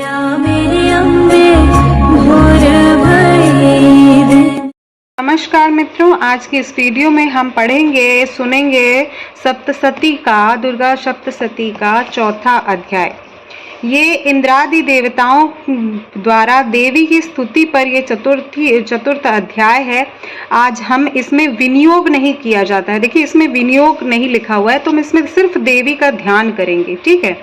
मेरे अम्बे भोर भई। नमस्कार मित्रों, आज की इस वीडियो में हम पढ़ेंगे सुनेंगे सप्तशती का दुर्गा सप्तशती का चौथा अध्याय। ये इंद्रादि देवताओं द्वारा देवी की स्तुति पर ये चतुर्थ अध्याय है। आज हम इसमें विनियोग नहीं किया जाता है। देखिए, इसमें विनियोग नहीं लिखा हुआ है, तो हम इसमें सिर्फ देवी का ध्यान करेंगे। ठीक है,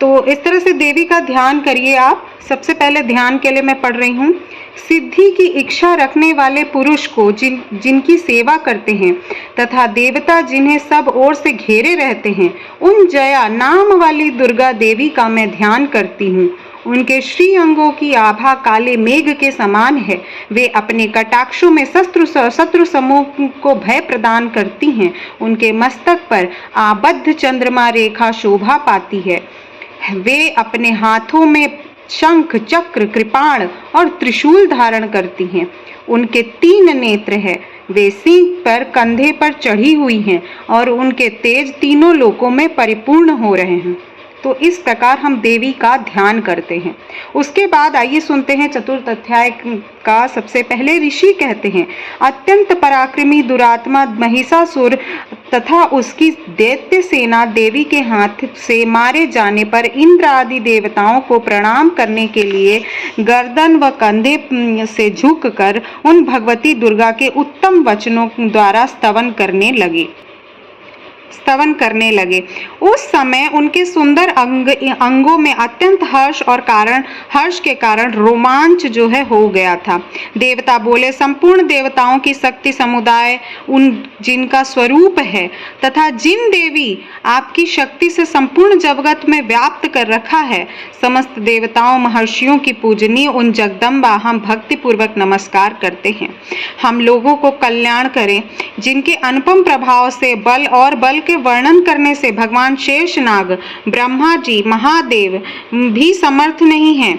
तो इस तरह से देवी का ध्यान करिए आप। सबसे पहले ध्यान के लिए मैं पढ़ रही हूँ। सिद्धि की इच्छा रखने वाले पुरुष को जिनकी सेवा करते हैं तथा देवता जिन्हें सब ओर से घेरे रहते हैं, उन जया नाम वाली दुर्गा देवी का मैं ध्यान करती हूँ। उनके श्री अंगों की आभा काले मेघ के समान है। वे अपने कटाक्षों में शत्रु समूह को भय प्रदान करती हैं। उनके मस्तक पर आबद्ध चंद्रमा रेखा शोभा पाती है। वे अपने हाथों में शंख, चक्र, कृपाण और त्रिशूल धारण करती हैं। उनके 3 नेत्र हैं। वे सिंह पर कंधे पर चढ़ी हुई हैं और उनके तेज तीनों लोकों में परिपूर्ण हो रहे हैं। तो इस प्रकार हम देवी का ध्यान करते हैं। उसके बाद आइए सुनते हैं चतुर्थ अध्याय का। सबसे पहले ऋषि कहते हैं, अत्यंत पराक्रमी दुरात्मा महिषासुर तथा उसकी दैत्य सेना देवी के हाथ से मारे जाने पर इंद्र आदि देवताओं को प्रणाम करने के लिए गर्दन व कंधे से झुककर उन भगवती दुर्गा के उत्तम वचनों द्वारा स्तवन करने लगे। उस समय उनके सुंदर अंगों में अत्यंत हर्ष के कारण रोमांच जो है हो गया था। देवता बोले, संपूर्ण देवताओं की शक्ति समुदाय जिनका स्वरूप है तथा जिन देवी आपकी शक्ति से संपूर्ण जगत में व्याप्त कर रखा है, समस्त देवताओं महर्षियों की पूजनीय उन जगदम्बा हम भक्ति पूर्वक नमस्कार करते हैं। हम लोगों को कल्याण करें। जिनके अनुपम प्रभाव से बल के वर्णन करने से भगवान शेषनाग, ब्रह्मा जी, महादेव भी समर्थ नहीं हैं।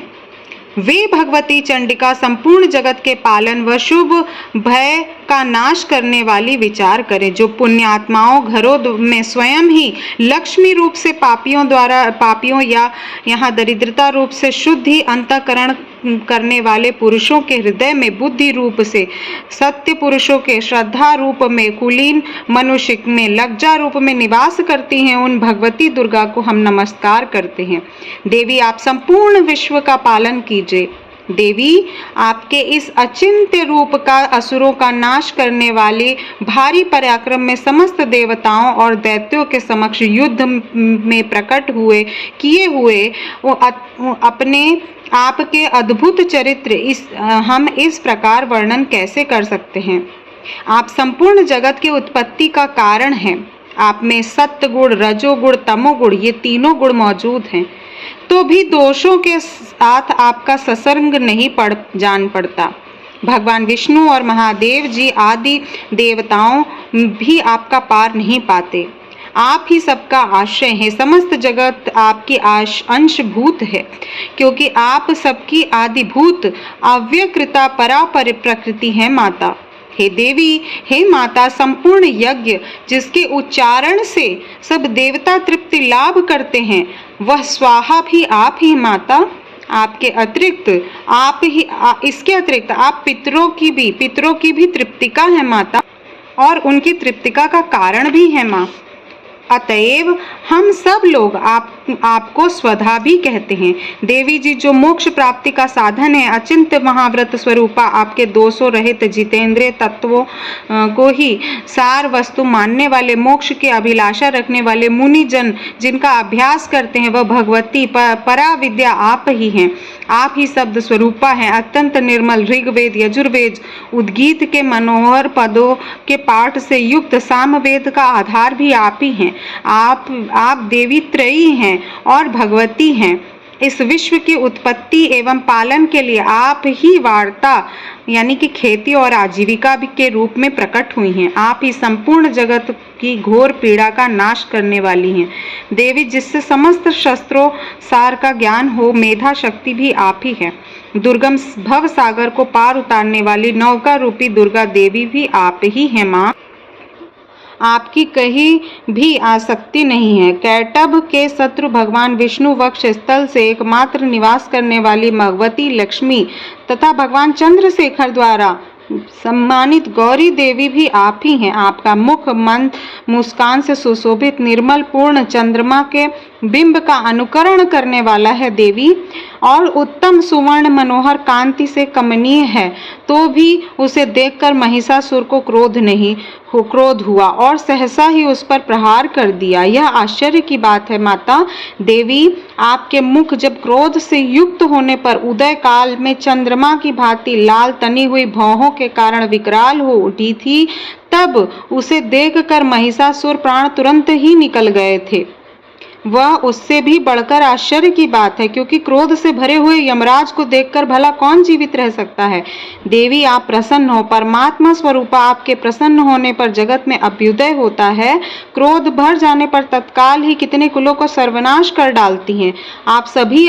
वे भगवती चंडिका संपूर्ण जगत के पालन व शुभ भय का नाश करने वाली विचार करें। जो पुण्यात्माओं घरों में स्वयं ही लक्ष्मी रूप से पापियों या यहाँ दरिद्रता रूप से शुद्धि अंतःकरण करने वाले पुरुषों के हृदय में बुद्धि रूप से, सत्य पुरुषों के श्रद्धा रूप में, कुलीन मनुष्य में लज्जा रूप में निवास करती हैं, उन भगवती दुर्गा को हम नमस्कार करते हैं। देवी, आप संपूर्ण विश्व का पालन कीजिए। देवी, आपके इस अचिंत्य रूप का असुरों का नाश करने वाले भारी पराक्रम में समस्त देवताओं और दैत्यों के समक्ष युद्ध में प्रकट किए हुए अपने आपके अद्भुत चरित्र हम इस प्रकार वर्णन कैसे कर सकते हैं। आप संपूर्ण जगत के उत्पत्ति का कारण हैं। आप में सत्य गुण, रजोगुण, तमोगुण ये तीनों गुण मौजूद हैं, तो भी दोषों के साथ आपका सत्संग नहीं जान पड़ता। भगवान विष्णु और महादेव जी आदि देवताओं भी आपका पार नहीं पाते। आप ही सबका आश्रय हैं। समस्त जगत आपकी अंशभूत है, क्योंकि आप सबकी आदिभूत अव्यकृता परा प्रकृति है माता। हे देवी, हे माता, संपूर्ण यज्ञ जिसके उच्चारण से सब देवता तृप्ति लाभ करते हैं, वह स्वाहा भी आप ही माता। आपके अतिरिक्त इसके अतिरिक्त आप पितरों की भी तृप्तिका है माता, और उनकी तृप्तिका का कारण भी है माँ। अतएव हम सब लोग आपको स्वधा भी कहते हैं। देवी जी, जो मोक्ष प्राप्ति का साधन है, अचिंत्य महाव्रत स्वरूपा आपके दोषों रहित जितेंद्रिय तत्वों को ही सार वस्तु मानने वाले, मोक्ष के अभिलाषा रखने वाले मुनि जन जिनका अभ्यास करते हैं, वह भगवती परा विद्या आप ही हैं। आप ही शब्द स्वरूपा हैं। अत्यंत निर्मल ऋग्वेद, यजुर्वेद, उद्गीत के मनोहर पदों के पाठ से युक्त सामवेद का आधार भी आप ही हैं। आप देवी त्रयी हैं और भगवती हैं। इस विश्व की उत्पत्ति एवं पालन के लिए आप ही वार्ता यानी कि खेती और आजीविका के रूप में प्रकट हुई हैं। आप ही संपूर्ण जगत की घोर पीड़ा का नाश करने वाली हैं। देवी, जिससे समस्त शस्त्रों सार का ज्ञान हो, मेधा शक्ति भी आप ही है। दुर्गम भव सागर को पार उतारने वाली नौका रूपी दुर्गा देवी भी आप ही है माँ। आपकी कहीं भी आसक्ति नहीं है। कैटभ के शत्रु भगवान विष्णु वक्ष स्थल से एकमात्र निवास करने वाली भगवती लक्ष्मी तथा भगवान चंद्रशेखर द्वारा सम्मानित गौरी देवी भी आप ही हैं। आपका मुख मंद मुस्कान से सुशोभित निर्मल पूर्ण चंद्रमा के बिंब का अनुकरण करने वाला है देवी, और उत्तम सुवर्ण मनोहर कांति से कमनीय है, तो भी उसे देखकर महिषासुर को क्रोध हुआ और सहसा ही उस पर प्रहार कर दिया। यह आश्चर्य की बात है माता देवी, आपके मुख जब क्रोध से युक्त होने पर उदय काल में चंद्रमा की भांति लाल तनी हुई भौहों के कारण विकराल हो उठी थी, तब उसे देखकर महिषासुर प्राण तुरंत ही निकल गए थे। वह उससे भी बढ़कर आश्चर्य की बात है, क्योंकि क्रोध से भरे हुए यमराज को देखकर भला कौन जीवित रह सकता है। देवी आप प्रसन्न हो, परमात्मा स्वरूपा आपके प्रसन्न होने पर जगत में अभ्युदय होता है। क्रोध भर जाने पर तत्काल ही कितने कुलों को सर्वनाश कर डालती हैं। आप सभी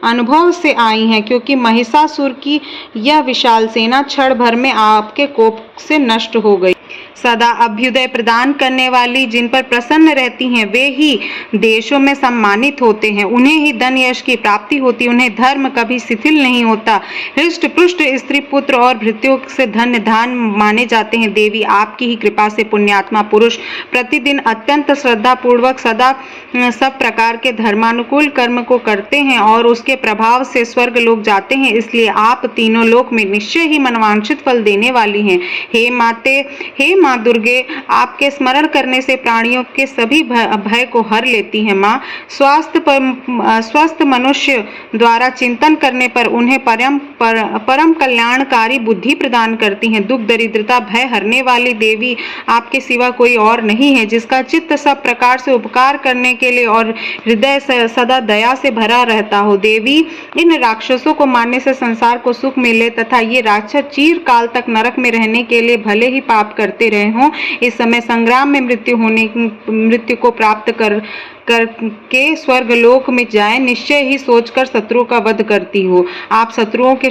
अनुभव से आई हैं, क्योंकि महिषासुर की यह विशाल सेना क्षण भर में आपके कोप से नष्ट हो गई। सदा अभ्युदय प्रदान करने वाली, जिन पर प्रसन्न रहती हैं, वे ही देशों में सम्मानित होते हैं, उन्हें ही धन यश की प्राप्ति होती, उन्हें धर्म कभी शिथिल नहीं होता। हृष्ट पुष्ट स्त्री पुत्र और भृत्यों से धन्य धान माने जाते हैं। देवी आपकी ही कृपा से पुण्यात्मा पुरुष प्रतिदिन अत्यंत श्रद्धा पूर्वक सदा सब प्रकार के धर्मानुकूल कर्म को करते हैं और उसके प्रभाव से स्वर्ग लोक जाते हैं। इसलिए आप तीनों लोक में निश्चय ही मनवांछित फल देने वाली हैं। हे माते, हे माँ दुर्गे, आपके स्मरण करने से प्राणियों के सभी भय को हर लेती है। माँ स्वस्थ मनुष्य द्वारा चिंतन करने पर उन्हें परम कल्याणकारी बुद्धि प्रदान करती हैं। दुख दरिद्रता भय हरने वाली देवी आपके सिवा कोई और नहीं है, जिसका चित्त सब प्रकार से उपकार करने के लिए और हृदय सदा दया से भरा रहता हो। देवी इन राक्षसों को मारने से संसार को सुख मिले तथा ये राक्षस चीर काल तक नरक में रहने के लिए भले ही पाप करते रहे हों, इस समय संग्राम में मृत्यु को प्राप्त करके स्वर्गलोक में जाए, निश्चय ही सोचकर शत्रुओं का वध करती हो। आप शत्रुओं के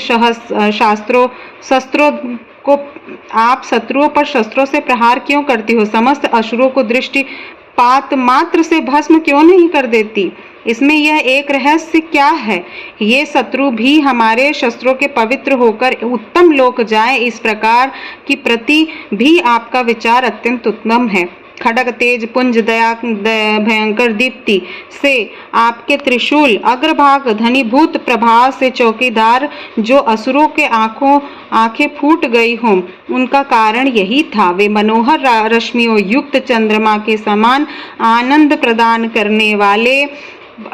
शत्रुओं पर शस्त्रों से प्रहार क्यों करती हो? समस्त असुरों को दृष्टिपात मात्र से भस्म क्यों नहीं कर देती? इसमें यह एक रहस्य क्या है? ये शत्रु भी हमारे शस्त्रों के पवित्र होकर उत्तम लोक जाए, इस प्रकार की प्रति भी आपका विचार अत्यंत उत्तम है। खड़ग तेज पुंज दया भयंकर दीप्ति से आपके त्रिशूल अग्रभाग धनीभूत प्रभाव से चौकीदार जो असुरों के आंखें फूट गई हों, उनका कारण यही था। वे मनोहर रश्मियों युक्त चंद्रमा के समान आनंद प्रदान करने वाले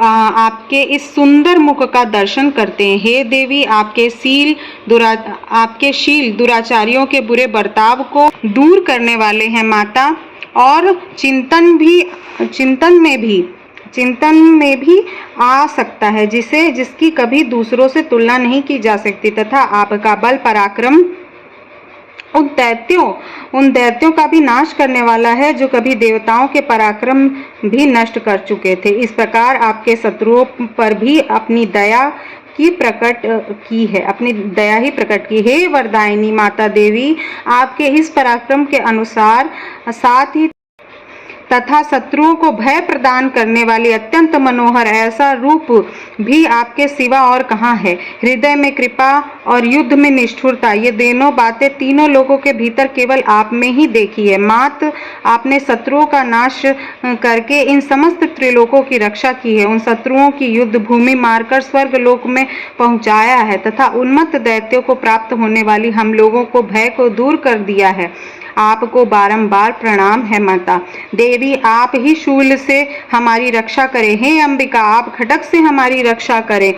आपके इस सुंदर मुख का दर्शन करते हैं। हे देवी, आपके शील दुराचारियों के बुरे बर्ताव को दूर करने वाले हैं माता, और चिंतन में भी आ सकता है, जिसकी कभी दूसरों से तुलना नहीं की जा सकती, तथा आपका बल पराक्रम उन दैत्यों का भी नाश करने वाला है, जो कभी देवताओं के पराक्रम भी नष्ट कर चुके थे। इस प्रकार आपके शत्रुओं पर भी अपनी दया ही प्रकट की। हे वरदायिनी माता देवी, आपके इस पराक्रम के अनुसार साथ ही तथा शत्रुओं को भय प्रदान करने वाली अत्यंत मनोहर ऐसा रूप भी आपके सिवा और कहाँ है। हृदय में कृपा और युद्ध में निष्ठुरता, ये दोनों बातें तीनों लोगों के भीतर केवल आप में ही देखी है। मात, आपने शत्रुओं का नाश करके इन समस्त त्रिलोकों की रक्षा की है, उन शत्रुओं की युद्ध भूमि मारकर स्वर्ग लोक में पहुंचाया है तथा उन्मत्त दैत्यों को प्राप्त होने वाली हम लोगों को भय को दूर कर दिया है। आपको बारंबार प्रणाम है माता देवी। आप ही शूल से हमारी रक्षा करें। हे अंबिका, आप खड्ग से हमारी रक्षा करें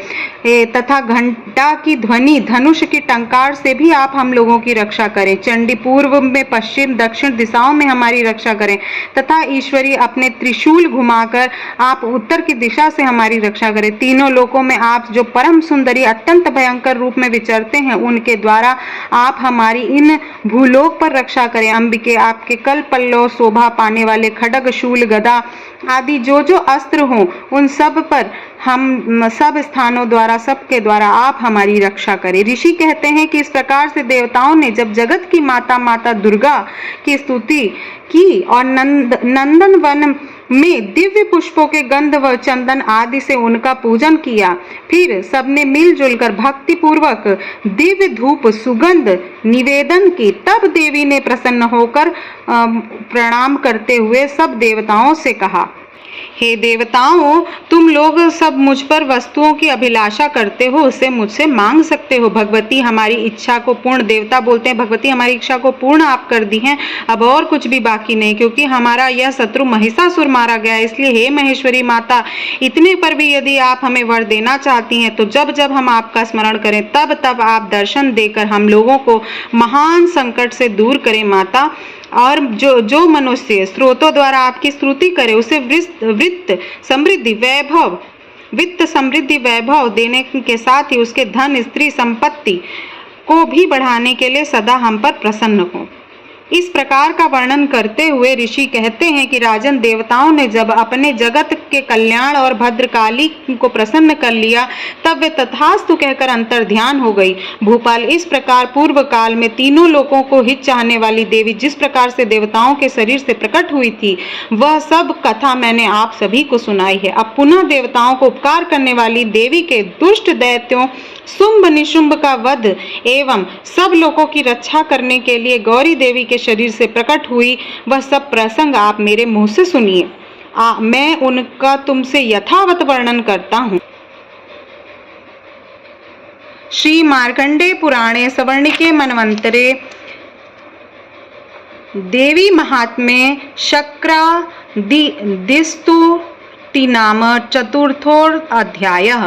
तथा घंटा की ध्वनि धनुष की टंकार से भी आप हम लोगों की रक्षा करें। चंडी पूर्व में पश्चिम दक्षिण दिशाओं में हमारी रक्षा करें तथा ईश्वरी अपने त्रिशूल घुमाकर आप उत्तर की दिशा से हमारी रक्षा करें। तीनों लोकों में आप जो परम सुंदरी अत्यंत भयंकर रूप में विचरते हैं, उनके द्वारा आप हमारी इन भूलोक पर रक्षा करें। अंबिके, आपके कल पल्लव शोभा पाने वाले खड्ग शूल गदा आदि जो अस्त्र हों, उन सब पर हम सब स्थानों द्वारा, सबके द्वारा आप हमारी रक्षा करें। ऋषि कहते हैं कि इस प्रकार से देवताओं ने जब जगत की माता माता दुर्गा की स्तुति की और नंदन वन में दिव्य पुष्पों के गंध व चंदन आदि से उनका पूजन किया, फिर सबने मिलजुल कर भक्ति पूर्वक दिव्य धूप सुगंध निवेदन की, तब देवी ने प्रसन्न होकर प्रणाम करते हुए सब देवताओं से कहा, हे देवताओं, तुम लोग सब मुझ पर वस्तुओं की अभिलाषा करते हो, उसे मुझसे मांग सकते हो। भगवती हमारी इच्छा को पूर्ण, देवता बोलते हैं भगवती हमारी इच्छा को पूर्ण आप कर दी हैं, अब और कुछ भी बाकी नहीं, क्योंकि हमारा यह शत्रु महिषासुर मारा गया। इसलिए हे महेश्वरी माता, इतने पर भी यदि आप हमें वर देना चाहती हैं तो जब जब हम आपका स्मरण करें तब तब आप दर्शन देकर हम लोगों को महान संकट से दूर करें माता। और जो मनुष्य स्रोतों द्वारा आपकी स्तुति करे उसे वित्त समृद्धि वैभव देने के साथ ही उसके धन स्त्री संपत्ति को भी बढ़ाने के लिए सदा हम पर प्रसन्न हो। इस प्रकार का वर्णन करते हुए ऋषि कहते हैं कि राजन, देवताओं ने जब अपने जगत के कल्याण और भद्रकाली को प्रसन्न कर लिया तब वे तथास्तु कहकर अंतर ध्यान हो गई। भूपाल, इस प्रकार पूर्व काल में तीनों लोगों को हित चाहने वाली देवी जिस प्रकार से देवताओं के शरीर से प्रकट हुई थी, वह सब कथा मैंने आप सभी को सुनाई है। अब पुनः देवताओं को उपकार करने वाली देवी के दुष्ट दैत्यों शुंभ निशुंभ का वध एवं सब लोगों की रक्षा करने के लिए गौरी देवी के शरीर से प्रकट हुई, वह सब प्रसंग आप मेरे मुंह से सुनिए। मैं उनका तुमसे यथावत वर्णन करता हूँ। श्री मार्कंडेय पुराणे सवर्णिके मनवंतरे देवी महात्म्ये शक्रादिस्तुति नाम चतुर्थो अध्यायः।